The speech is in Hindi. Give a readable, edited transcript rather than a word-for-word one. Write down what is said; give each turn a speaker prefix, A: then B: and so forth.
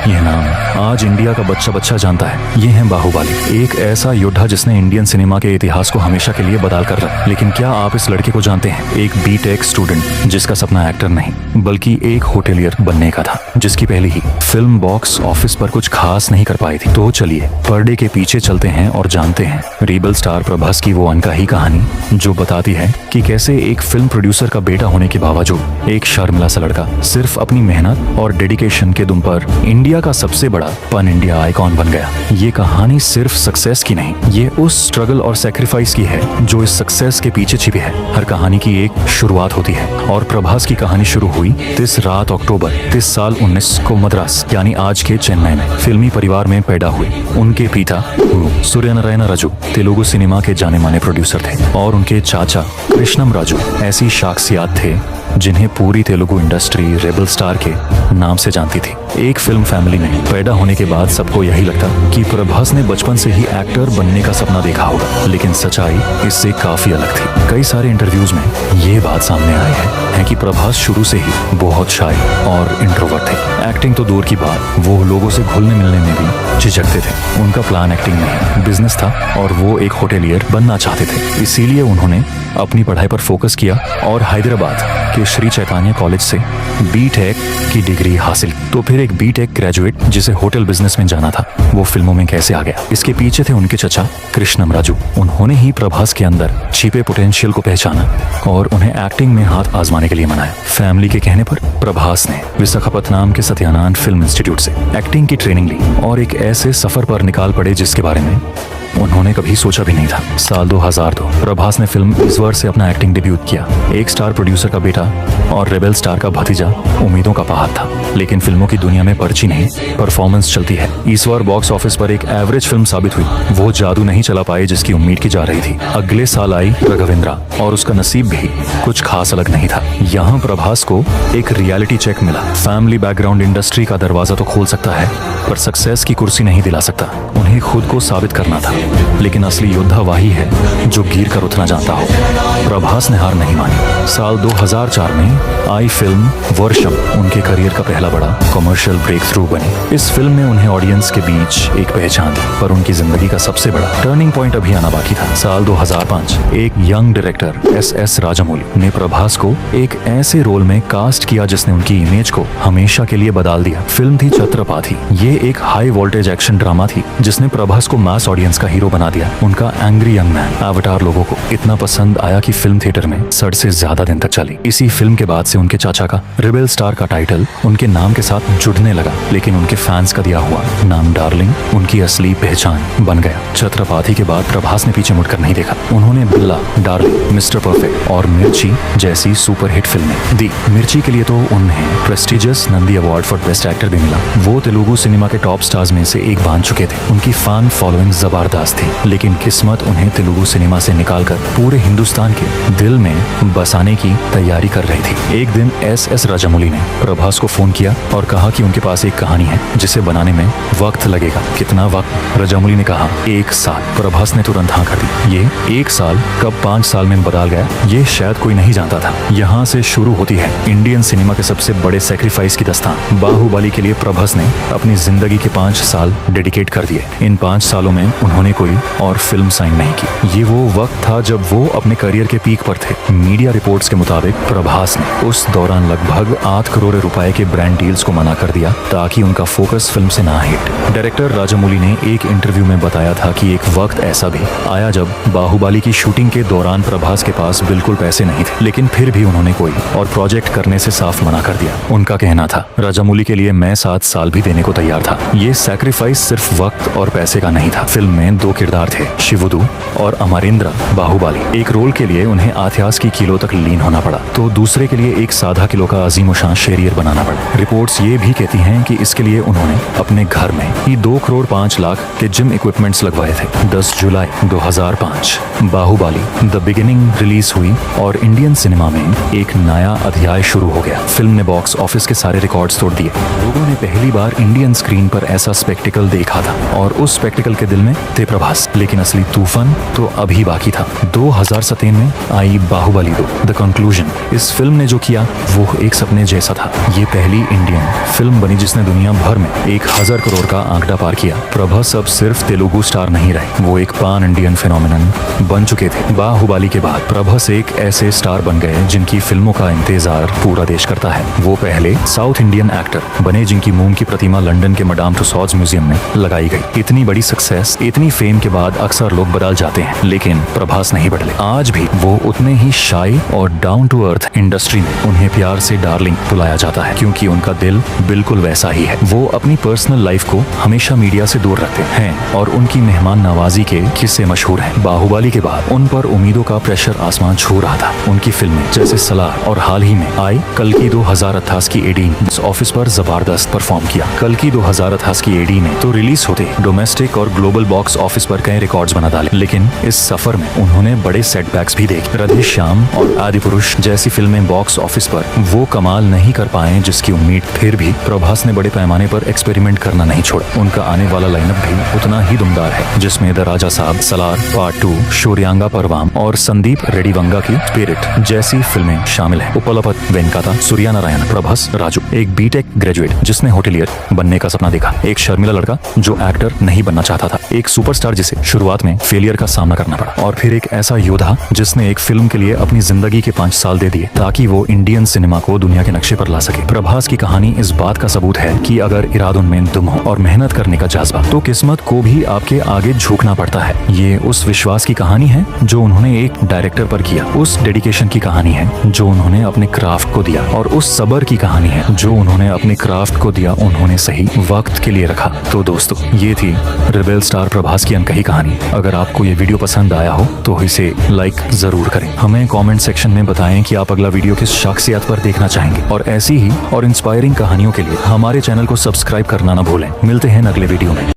A: यह नाम आज इंडिया का बच्चा बच्चा जानता है। ये है बाहुबली, एक ऐसा योद्धा जिसने इंडियन सिनेमा के इतिहास को हमेशा के लिए बदल कर रखा। लेकिन क्या आप इस लड़के को जानते हैं? एक बीटेक स्टूडेंट जिसका सपना एक्टर नहीं बल्कि एक होटेलियर बनने का था, जिसकी पहली ही फिल्म बॉक्स ऑफिस पर कुछ खास नहीं कर पाई थी। तो चलिए पर्दे के पीछे चलते हैं और जानते हैं रेबल स्टार प्रभास की वो अनकही कहानी, जो बताती है कि कैसे एक फिल्म प्रोड्यूसर का बेटा होने के बावजूद एक शर्मिला सा लड़का सिर्फ अपनी मेहनत और डेडिकेशन के दम पर इंडिया का सबसे बड़ा पन इंडिया आइकॉन बन गया। ये कहानी सिर्फ सक्सेस की नहीं, ये उस स्ट्रगल और सेक्रीफाइस की है जो इस सक्सेस के पीछे छिपी है। हर कहानी की एक शुरुआत होती है और प्रभास की कहानी शुरू हुई 30 रात अक्टूबर 30 साल 19 को मद्रास यानी आज के चेन्नई में फिल्मी परिवार में पैदा हुए। उनके पिता सूर्यनारायण राजू तेलुगु सिनेमा के जाने माने प्रोड्यूसर थे और उनके चाचा कृष्णम राजू ऐसी शख्सियत थे जिन्हें पूरी तेलुगु इंडस्ट्री रेबल स्टार के नाम से जानती थी। एक फिल्म फैमिली में पैदा होने के बाद सबको यही लगता कि प्रभास ने बचपन से ही एक्टर बनने का सपना देखा होगा, लेकिन सच्चाई इससे काफी अलग थी। कई सारे इंटरव्यूज में ये बात सामने आई है कि प्रभास शुरू से ही बहुत शाय और इंट्रोवर्ट थे। एक्टिंग तो दूर की बात, वो लोगों से घुलने मिलने में भी झिझकते थे। उनका प्लान एक्टिंग नहीं बिजनेस था और वो एक होटेलियर बनना चाहते थे। इसीलिए उन्होंने अपनी पढ़ाई पर फोकस किया और हैदराबाद के श्री चैतन्य कॉलेज से बीटेक की डिग्री हासिल। तो फिर एक बीटेक ग्रेजुएट जिसे होटल बिजनेस में जाना था, वो फिल्मों में कैसे आ गया? इसके पीछे थे उनके चचा कृष्णम राजू। उन्होंने ही प्रभास के अंदर छिपे पोटेंशियल को पहचाना और उन्हें एक्टिंग में हाथ आजमाने के लिए मनाया। फैमिली के कहने पर प्रभास ने विशाखापत्तनम के सत्यानंद फिल्म इंस्टीट्यूट से एक्टिंग की ट्रेनिंग ली और एक ऐसे सफर पर निकाल पड़े जिसके बारे में उन्होंने कभी सोचा भी नहीं था। साल 2002 प्रभास ने फिल्म ईश्वर से अपना एक्टिंग डेब्यूट किया। एक स्टार प्रोड्यूसर का बेटा और रेबल स्टार का भतीजा उम्मीदों का पहाड़ था, लेकिन फिल्मों की दुनिया में पर्ची नहीं परफॉर्मेंस चलती है। ईश्वर बॉक्स ऑफिस पर एक एवरेज फिल्म साबित हुई। वो जादू नहीं चला पाए जिसकी उम्मीद की जा रही थी। अगले साल आई राघवेंद्रा और उसका नसीब भी कुछ खास अलग नहीं था। यहाँ प्रभास को एक रियलिटी चेक मिला। फैमिली बैकग्राउंड इंडस्ट्री का दरवाजा तो खोल सकता है पर सक्सेस की कुर्सी नहीं दिला सकता। उन्हें खुद को साबित करना था, लेकिन असली योद्धा वही है जो गिर कर उठना जानता हो। प्रभास ने हार नहीं मानी। साल 2004 में आई फिल्म वर्षम उनके करियर का पहला बड़ा कमर्शियल ब्रेक थ्रू बनी। इस फिल्म में उन्हें ऑडियंस के बीच एक पहचान दी, पर उनकी जिंदगी का सबसे बड़ा टर्निंग पॉइंट अभी आना बाकी था। साल 2005 एक यंग डायरेक्टर एस राजामौली ने प्रभास को एक ऐसे रोल में कास्ट किया जिसने उनकी इमेज को हमेशा के लिए बदल दिया। फिल्म थी छत्रपाती। ये एक हाई वोल्टेज एक्शन ड्रामा थी जिसने प्रभास को मास ऑडियंस का हीरो बना दिया। उनका एंग्री यंग मैन अवतार लोगों को इतना पसंद आया कि फिल्म थिएटर में 60 से ज्यादा दिन तक चली। इसी फिल्म के बाद से उनके चाचा का रेबल स्टार का टाइटल उनके नाम के साथ जुड़ने लगा, लेकिन उनके फैंस का दिया हुआ नाम डार्लिंग उनकी असली पहचान बन गया। छत्रपाती के बाद प्रभास ने पीछे मुड़कर नहीं देखा। उन्होंने बिल्ला, डार्लिंग, मिस्टर परफेक्ट और मिर्ची जैसी सुपरहिट फिल्में दी। मिर्ची के लिए तो उन्हें prestigious Nandi award for best actor भी मिला। वो तेलुगु सिनेमा के टॉप स्टार्स में से एक बन चुके थे। उनकी फैन फॉलोइंग जबरदस्त थी, लेकिन किस्मत उन्हें तेलुगु सिनेमा से निकालकर पूरे हिंदुस्तान के दिल में बसाने की तैयारी कर रही थी। एक दिन एस राजामौली ने प्रभास को फोन किया और कहा कि उनके पास एक कहानी है जिसे बनाने में वक्त लगेगा। कितना वक्त? राजामौली ने कहा 1 साल। प्रभास ने तुरंत हाँ कर दी। ये 1 साल कब 5 साल में बदल गया ये शायद कोई नहीं जानता था। यहाँ से शुरू होती है इंडियन सिनेमा के सबसे बड़े सेक्रीफाइस की दास्तान। बाहुबली के लिए प्रभास ने अपनी जिंदगी के 5 साल डेडिकेट कर दिए। इन 5 सालों में उन्होंने कोई और फिल्म साइन नहीं की। ये वो वक्त था जब वो अपने करियर के पीक पर थे। मीडिया रिपोर्ट्स के मुताबिक प्रभास ने उस दौरान लगभग 8 करोड़ रुपए के ब्रांड डील्स को मना कर दिया ताकि उनका फोकस फिल्म से ना हिट। डायरेक्टर राजामौली ने एक इंटरव्यू में बताया था कि एक वक्त ऐसा भी आया जब बाहुबली की शूटिंग के दौरान प्रभास के पास बिल्कुल पैसे नहीं थे, लेकिन फिर भी उन्होंने कोई और प्रोजेक्ट करने से साफ मना कर दिया। उनका कहना था राजामौली के लिए मैं 7 साल भी देने को तैयार था। ये सैक्रिफाइस सिर्फ वक्त और पैसे का नहीं था। फिल्म में 2 किरदार थे, शिवुदू और अमरिंद्र बाहुबली। एक रोल के लिए उन्हें 88 किलो तक लीन होना पड़ा, तो दूसरे के लिए एक सादा किलो का अजीम शान शेरियर बनाना पड़ा। रिपोर्ट्स ये भी कहती हैं कि इसके लिए उन्होंने अपने घर में ही 2 करोड़ 5 लाख के जिम इक्विपमेंट्स लगवाए। लगवाए थे। 10 जुलाई 2005 बाहुबली द बिगिनिंग रिलीज हुई और इंडियन सिनेमा में एक नया अध्याय शुरू हो गया। फिल्म ने बॉक्स ऑफिस के सारे रिकॉर्ड्स तोड़ दिए। लोगों ने पहली बार इंडियन स्क्रीन पर ऐसा स्पेक्टिकल देखा था और उस स्पेक्टिकल के दिल में थे प्रभास। लेकिन असली तूफान तो अभी बाकी था। 2017 में आई बाहुबली 2 द कंक्लूजन। इस फिल्म ने जो किया वो एक सपने जैसा था। ये पहली इंडियन फिल्म बनी जिसने दुनिया भर में 1000 करोड़ का आंकड़ा पार किया। प्रभास अब सिर्फ तेलुगु स्टार नहीं रहे, वो एक पान इंडियन फिनोमिनन बन चुके थे। बाहुबली के बाद प्रभास एक ऐसे स्टार बन गए जिनकी फिल्मों का इंतजार पूरा देश करता है। वो पहले साउथ इंडियन एक्टर बने जिनकी मून की प्रतिमा लंदन के मडाम तुसाड्स म्यूजियम में लगाई गई। इतनी बड़ी सक्सेस, इतनी फेम के बाद अक्सर लोग बदल जाते हैं, लेकिन प्रभास नहीं बदले। आज भी वो उतने ही शाई और डाउन टू अर्थ। इंडस्ट्री में उन्हें प्यार से डार्लिंग बुलाया जाता है क्योंकि उनका दिल बिल्कुल वैसा ही है। वो अपनी पर्सनल लाइफ को हमेशा मीडिया से दूर रखते हैं और उनकी मेहमान नवाजी के किस्से मशहूर हैं। बाहुबली के बाद उन पर उम्मीदों का प्रेशर आसमान छू रहा था। उनकी फिल्में जैसे सलार और हाल ही में आई कल्कि 2028 की एडी ने ऑफिस पर जबरदस्त परफॉर्म किया। कल्कि 2028 की एडी ने तो रिलीज होते डोमेस्टिक और ग्लोबल बॉक्स ऑफिस पर कई रिकॉर्ड्स बना डाले, लेकिन इस सफर में उन्होंने बड़े सेटबैक्स भी देखे। राधेश्याम और आदिपुरुष जैसी फिल्में बॉक्स ऑफिस पर वो कमाल नहीं कर पाए जिसकी उम्मीद। फिर भी प्रभास ने बड़े पैमाने पर एक्सपेरिमेंट करना नहीं छोड़ा। उनका आने वाला लाइनअप भी उतना ही दमदार है, जिसमें द राजा साहब, सलार पार्ट 2, शूर्यांगा परवाम और संदीप रेड्डीवंगा की स्पिरिट जैसी फिल्में शामिल हैं। उपलपत वेंकटा, सूर्या नारायण, प्रभास, राजू, एक बीटेक ग्रेजुएट जिसने होटेलियर बनने का सपना देखा, एक शर्मिला लड़का जो एक्टर नहीं बनना चाहता था, एक सुपरस्टार जिसे शुरुआत में फेलियर का सामना करना पड़ा, और फिर एक ऐसा योद्धा जिसने एक फिल्म के लिए अपनी जिंदगी के 5 साल दे दिए ताकि वो इंडियन सिनेमा को दुनिया के नक्शे पर ला सके। प्रभास की कहानी इस बात का सबूत है कि अगर इरादों में दम हो और मेहनत करने का जज्बा तो किस्मत को भी आपके आगे झुकना पड़ता है। ये उस विश्वास की कहानी है जो उन्होंने एक डायरेक्टर पर किया, उस डेडिकेशन की कहानी है जो उन्होंने अपने क्राफ्ट को दिया, और उस सब्र की कहानी है जो उन्होंने अपने क्राफ्ट को दिया, उन्होंने सही वक्त के लिए रखा। तो दोस्तों, ये थी रेबेल स्टार प्रभास की अनकही कहानी। अगर आपको ये वीडियो पसंद आया हो तो इसे लाइक जरूर करें। हमें कमेंट सेक्शन में बताएं कि आप अगला वीडियो किस शख्सियत पर देखना चाहेंगे, और ऐसी ही और इंस्पायरिंग कहानियों के लिए हमारे चैनल को सब्सक्राइब करना ना भूलें। मिलते हैं अगले वीडियो में।